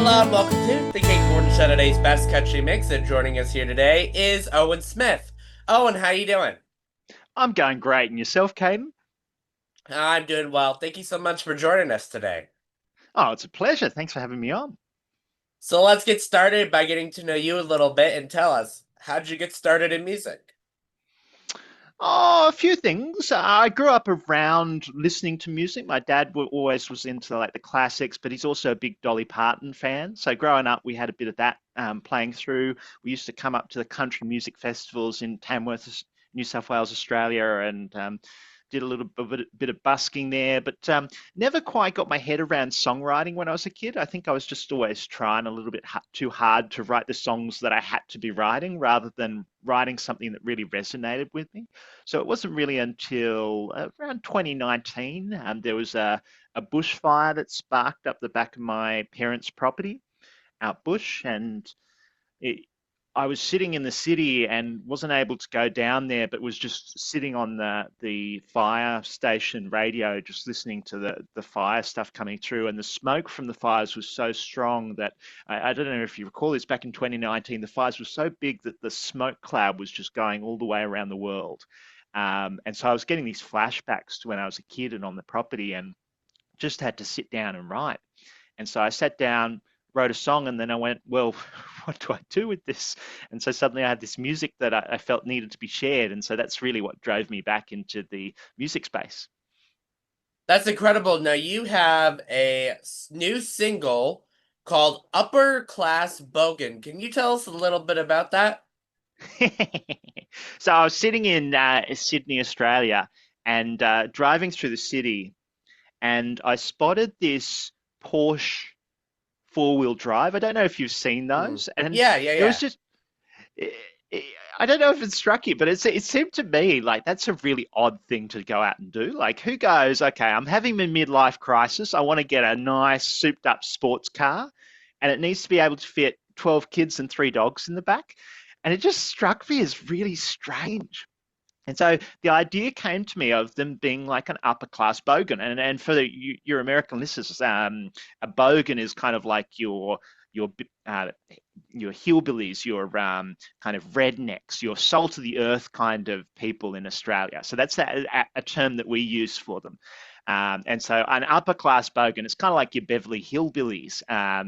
Hello and welcome to the Kate Gordon Show, today's best country mix. And joining us here today is Owen Smith. Owen, how you doing? I'm going great. And yourself, Caden? I'm doing well. Thank you so much for joining us today. Oh, it's a pleasure. Thanks for having me on. So let's get started by getting to know you a little bit and tell us, how did you get started in music? Oh, a few things. I grew up around listening to music. My dad always was into like the classics, but he's also a big Dolly Parton fan. So growing up, we had a bit of that playing through. We used to come up to the country music festivals in Tamworth, New South Wales, Australia, and did a bit of busking there, but never quite got my head around songwriting when I was a kid. I think I was just always trying a little bit too hard to write the songs that I had to be writing rather than writing something that really resonated with me. So it wasn't really until around 2019, there was a bushfire that sparked up the back of my parents' property out bush, and it, I was sitting in the city and wasn't able to go down there, but was just sitting on the fire station radio, just listening to the fire stuff coming through. And the smoke from the fires was so strong that I don't know if you recall this, back in 2019, the fires were so big that the smoke cloud was just going all the way around the world. And so I was getting these flashbacks to when I was a kid and on the property, and just had to sit down and write. And so I sat down, wrote a song, and then I went, well, what do I do with this? And so suddenly I had this music that I felt needed to be shared. And so that's really what drove me back into the music space. That's incredible. Now you have a new single called Upper Class Bogan. Can you tell us a little bit about that? So I was sitting in Sydney, Australia, and driving through the city, and I spotted this Porsche four-wheel drive. I don't know if you've seen Hmm. those. And Yeah, yeah, it was yeah. just I don't know if it struck you, but it seemed to me like that's a really odd thing to go out and do. Like, who goes, okay, I'm having a midlife crisis. I want to get a nice, souped up sports car, and it needs to be able to fit 12 kids and three dogs in the back. And it just struck me as really strange. And so the idea came to me of them being like an upper class bogan. And for your American listeners, a bogan is kind of like your uh, your hillbillies, your kind of rednecks, your salt of the earth kind of people in Australia. So that's a term that we use for them. And so an upper class bogan, it's kind of like your Beverly Hillbillies,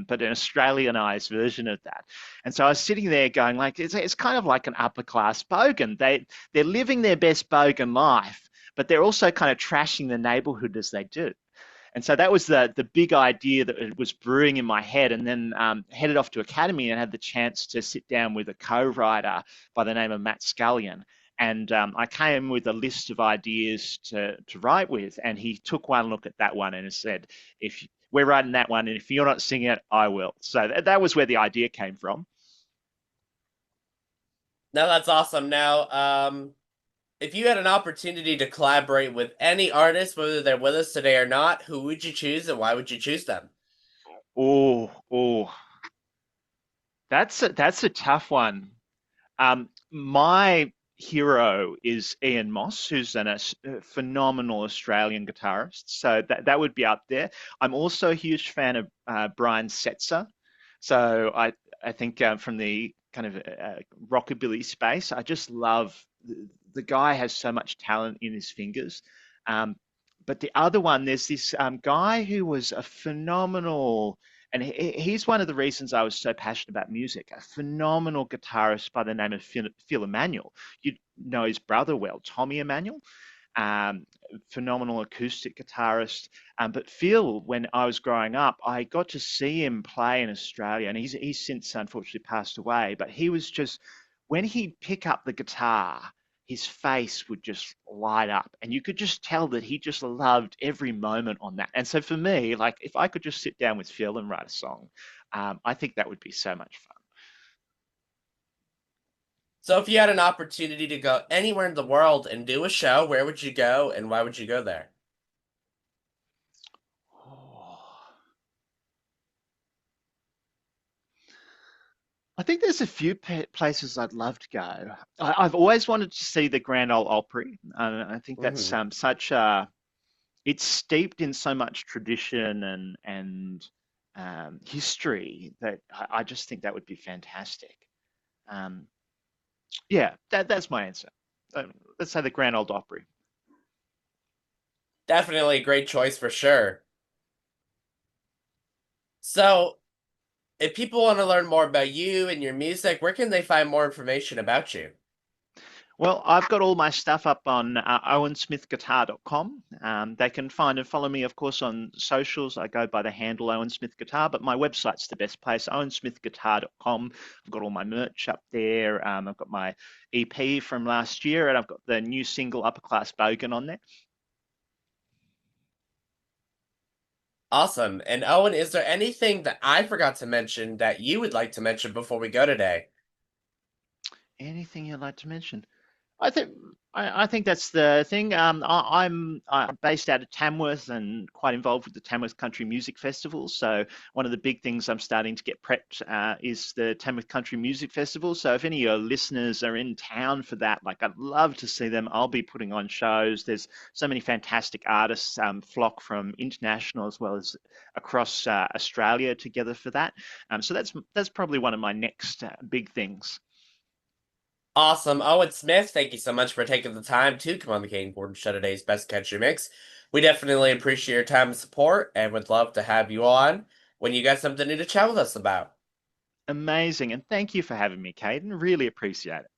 but an Australianized version of that. And so I was sitting there going like, it's kind of like an upper class bogan. They're living their best bogan life, but they're also kind of trashing the neighborhood as they do. And so that was the big idea that was brewing in my head, and then headed off to Academy and had the chance to sit down with a co-writer by the name of Matt Scullion. And I came with a list of ideas to write with, and he took one look at that one and said, "If we're writing that one, and if you're not singing it, I will." So that was where the idea came from. No, that's awesome. Now, if you had an opportunity to collaborate with any artist, whether they're with us today or not, who would you choose and why would you choose them? Oh, that's a tough one. My hero is Ian Moss, who's a phenomenal Australian guitarist. So that would be up there. I'm also a huge fan of Brian Setzer. So I think from the kind of rockabilly space, I just love the guy has so much talent in his fingers. Um, but the other one, there's this guy who was a phenomenal, and he's one of the reasons I was so passionate about music, a phenomenal guitarist by the name of Phil Emmanuel. You know his brother well, Tommy Emmanuel, um, phenomenal acoustic guitarist. But Phil, when I was growing up, I got to see him play in Australia, and he's since unfortunately passed away. But he was just, when he'd pick up the guitar, his face would just light up, and you could just tell that he just loved every moment on that. And so for me, like if I could just sit down with Phil and write a song, I think that would be so much fun. So, if you had an opportunity to go anywhere in the world and do a show, where would you go and why would you go there? Oh. I think there's a few places I'd love to go. I've always wanted to see the Grand Ole Opry. I think that's Hmm. such a, it's steeped in so much tradition and history that I just think that would be fantastic. Um, yeah, that's my answer. Let's say the Grand Ole Opry. Definitely a great choice for sure. So, if people want to learn more about you and your music, where can they find more information about you? Well, I've got all my stuff up on owensmithguitar.com. They can find and follow me, of course, on socials. I go by the handle Owen Smith Guitar, but my website's the best place, owensmithguitar.com. I've got all my merch up there. I've got my EP from last year, and I've got the new single Upper Class Bogan on there. Awesome. And Owen, is there anything that I forgot to mention that you would like to mention before we go today? Anything you'd like to mention? I think I think that's the thing. I'm based out of Tamworth and quite involved with the Tamworth Country Music Festival. So one of the big things I'm starting to get prepped is the Tamworth Country Music Festival. So if any of your listeners are in town for that, like I'd love to see them. I'll be putting on shows. There's so many fantastic artists flock from international as well as across Australia together for that. So that's probably one of my next big things. Awesome. Owen Smith, thank you so much for taking the time to come on the Kane Gordon Show today's Best Country Mix. We definitely appreciate your time and support and would love to have you on when you got something new to chat with us about. Amazing. And thank you for having me, Caden. Really appreciate it.